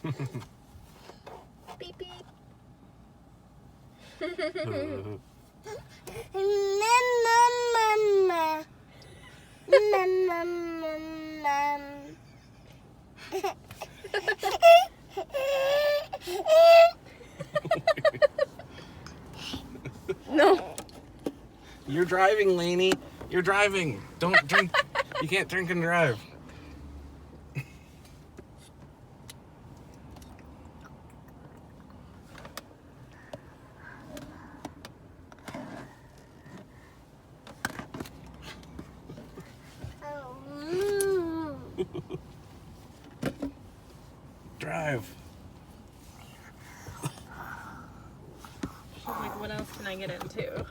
Beep beep. No. You're driving, Lainey. You're driving. Don't drink. You can't drink and drive. Drive. She's like, what else can I get into?